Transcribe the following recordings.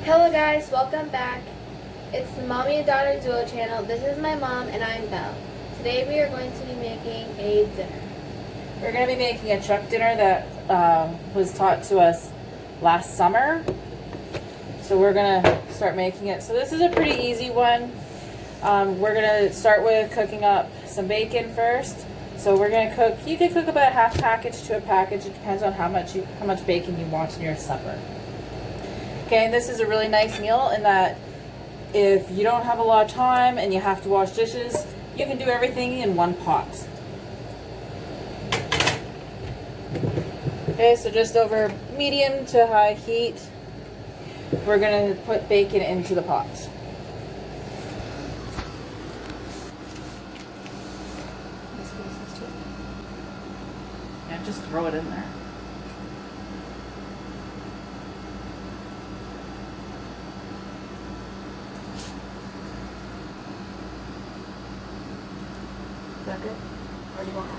Hello guys, welcome back. It's the Mommy and Daughter Duo channel. This is my mom and I'm Belle. Today we are going to be making a dinner. We're going to be making a Chuck dinner that was taught to us last summer. So we're going to start making it. So this is a pretty easy one. We're going to start with cooking up some bacon first. So we're going to cook, you can cook about a half package to a package. It depends on how much bacon you want in your supper. Okay, and this is a really nice meal in that if you don't have a lot of time and you have to wash dishes, you can do everything in one pot. Okay, so just over medium to high heat, we're going to put bacon into the pot. Yeah, just throw it in there. Is that good? Or do you want it?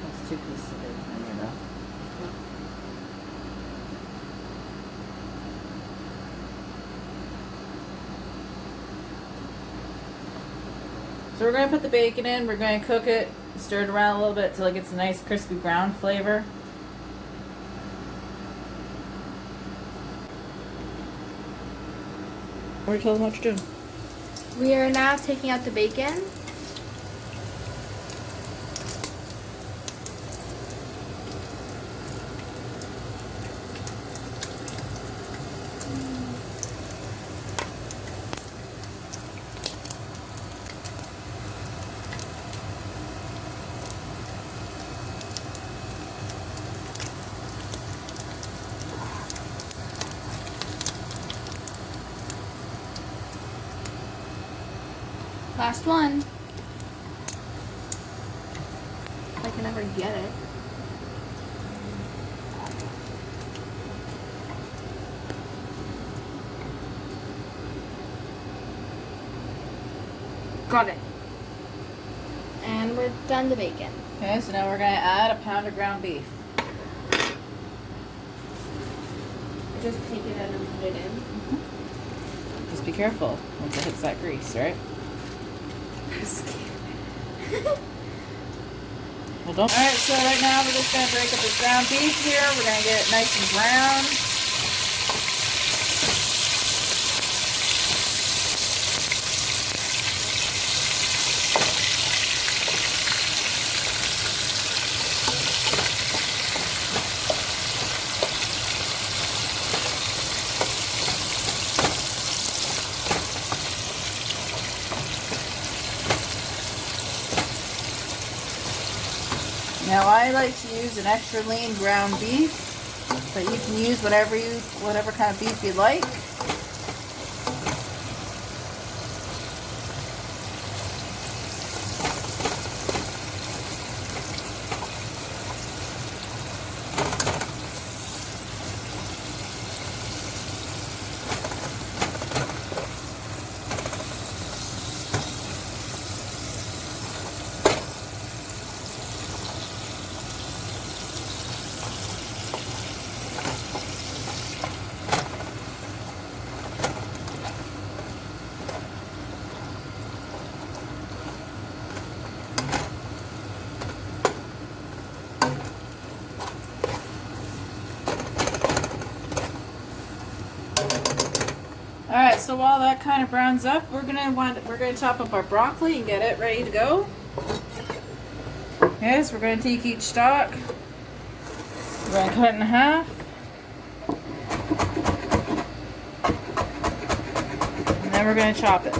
That's 2 pieces of bacon in here, though. So we're going to put the bacon in, we're going to cook it, stir it around a little bit until it gets a nice crispy brown flavor. Or tell them what you're doing. We are now taking out the bacon. Last one. If I can ever get it. Got it. And we're done the bacon. Okay, so now we're going to add a pound of ground beef. Just take it out and put it in. Just be careful once it hits that grease, right? I'm scared. Well, don't. Alright, so right now we're just going to break up this ground beef here. We're going to get it nice and brown. Now I like to use an extra lean ground beef, but you can use whatever kind of beef you like. Alright, so while that kind of browns up, we're gonna chop up our broccoli and get it ready to go. Yes, we're gonna take each stalk. We're gonna cut it in half. And then we're gonna chop it.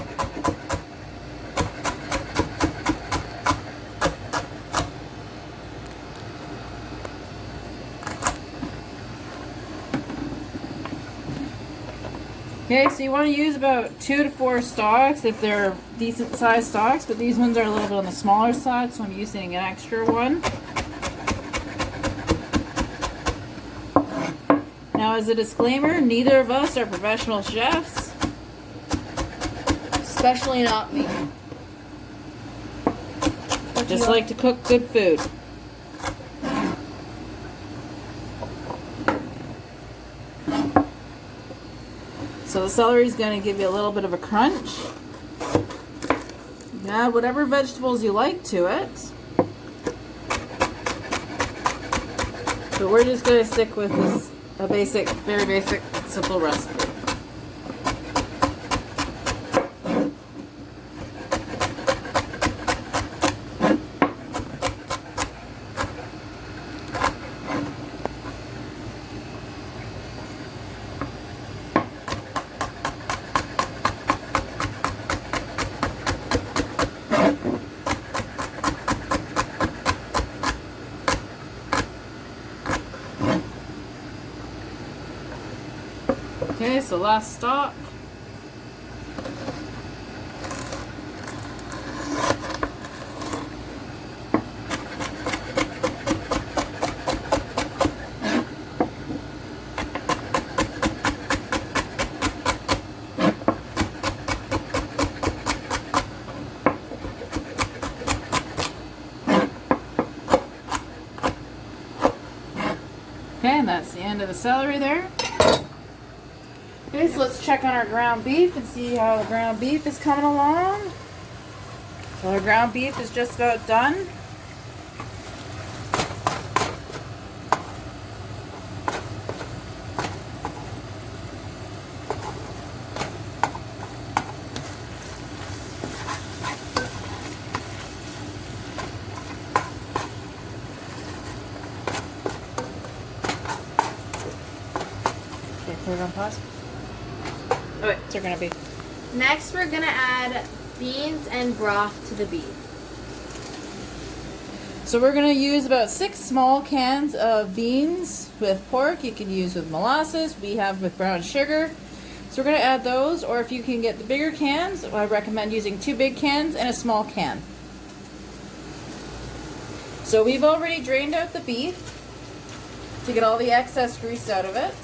Okay, so you want to use about 2 to 4 stalks if they're decent sized stalks, but these ones are a little bit on the smaller side, so I'm using an extra one. Now Now, as a disclaimer, neither of us are professional chefs. Especially not me. Just like to cook good food. So the celery is going to give you a little bit of a crunch. You can add whatever vegetables you like to it. But we're just going to stick with this, a basic, very basic, simple recipe. Okay, so last stalk. Okay, and that's the end of the celery there. Okay, so let's check on our ground beef and see how the ground beef is coming along. So our ground beef is just about done. Okay, put it on pause. Oh wait, they're gonna be. Next, we're gonna add beans and broth to the beef. So we're gonna use about 6 small cans of beans with pork. You can use with molasses. We have with brown sugar. So we're gonna add those, or if you can get the bigger cans, I recommend using 2 big cans and a small can. So we've already drained out the beef to get all the excess grease out of it.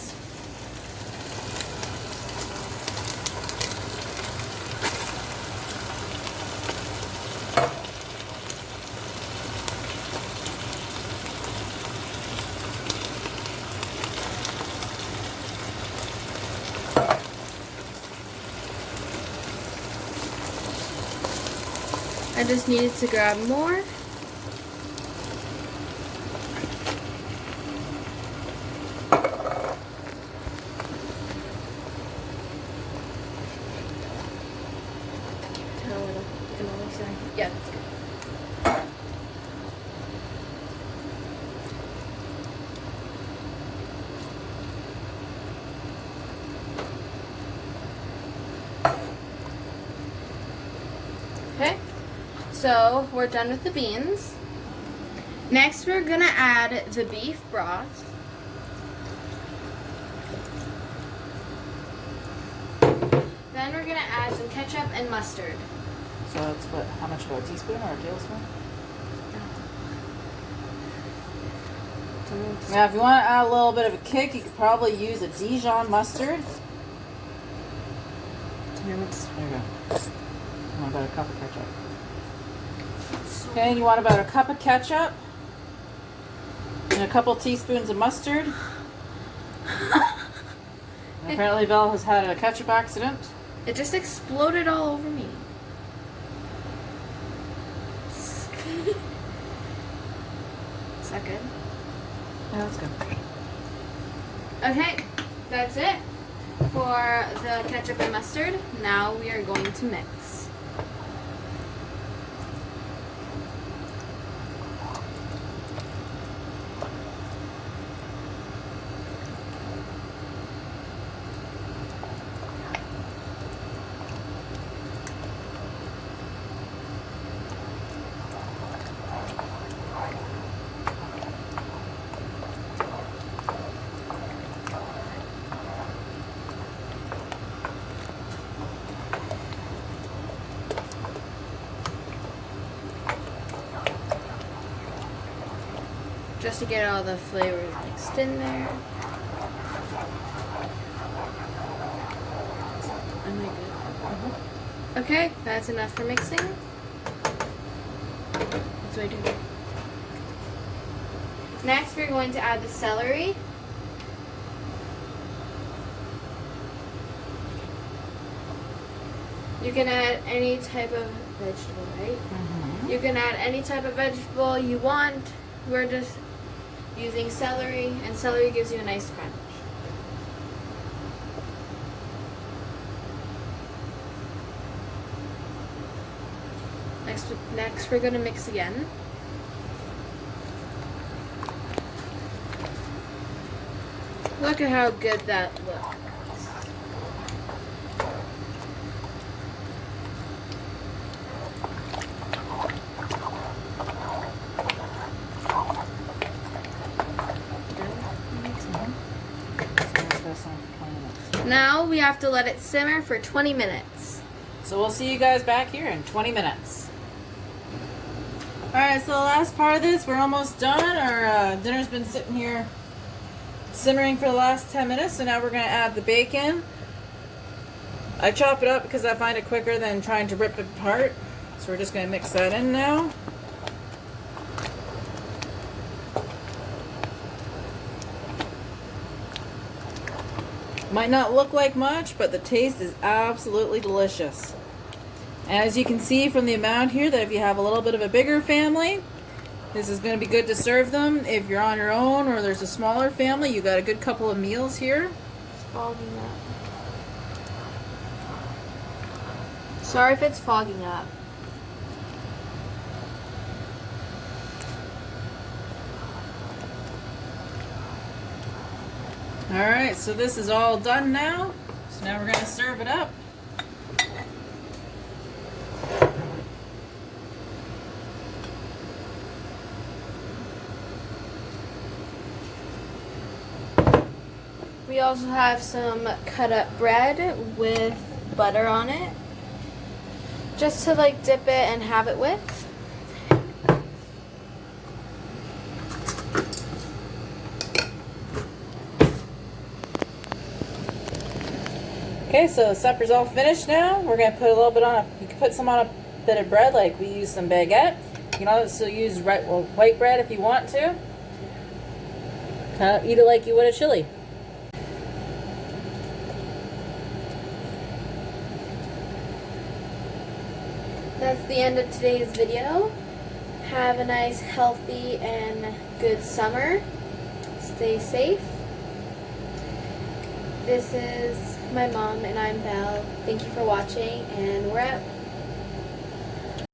I just needed to grab more. Yeah, that's good. Okay, so we're done with the beans. Next, we're gonna add the beef broth. Then we're gonna add some ketchup and mustard. So it's what? How much? About a teaspoon or a tablespoon? Now, if you want to add a little bit of a kick, you could probably use a Dijon mustard. There you go. You want about a cup of ketchup. Okay, and you want about a cup of ketchup and a couple teaspoons of mustard. And apparently, Belle has had a ketchup accident. It just exploded all over me. Is that good? Yeah, that's good. Okay, that's it for the ketchup and mustard. Now we are going to mix. Just to get all the flavors mixed in there. Okay, that's enough for mixing. That's what I do. Next, we're going to add the celery. You can add any type of vegetable, right? Mm-hmm. You can add any type of vegetable you want. We're just using celery, and celery gives you a nice crunch. Next we're going to mix again. Look at how good that looks. Now we have to let it simmer for 20 minutes. So we'll see you guys back here in 20 minutes. Alright, so the last part of this, we're almost done. Our dinner's been sitting here simmering for the last 10 minutes, so now we're going to add the bacon. I chop it up because I find it quicker than trying to rip it apart. So we're just going to mix that in now. Might not look like much, but the taste is absolutely delicious. And as you can see from the amount here, that if you have a little bit of a bigger family, this is going to be good to serve them. If you're on your own or there's a smaller family, you got a good couple of meals here. It's fogging up. Sorry if it's fogging up. Alright, so this is all done now. So now we're going to serve it up. We also have some cut up bread with butter on it. Just to like dip it and have it with. Okay, so supper's all finished now. We're going to put a little bit on you can put some on a bit of bread, like we use some baguette. You can also use white bread if you want to. Eat it like you would a chili. That's the end of today's video. Have a nice, healthy, and good summer. Stay safe. This is my mom, and I'm Val. Thank you for watching, and we're out.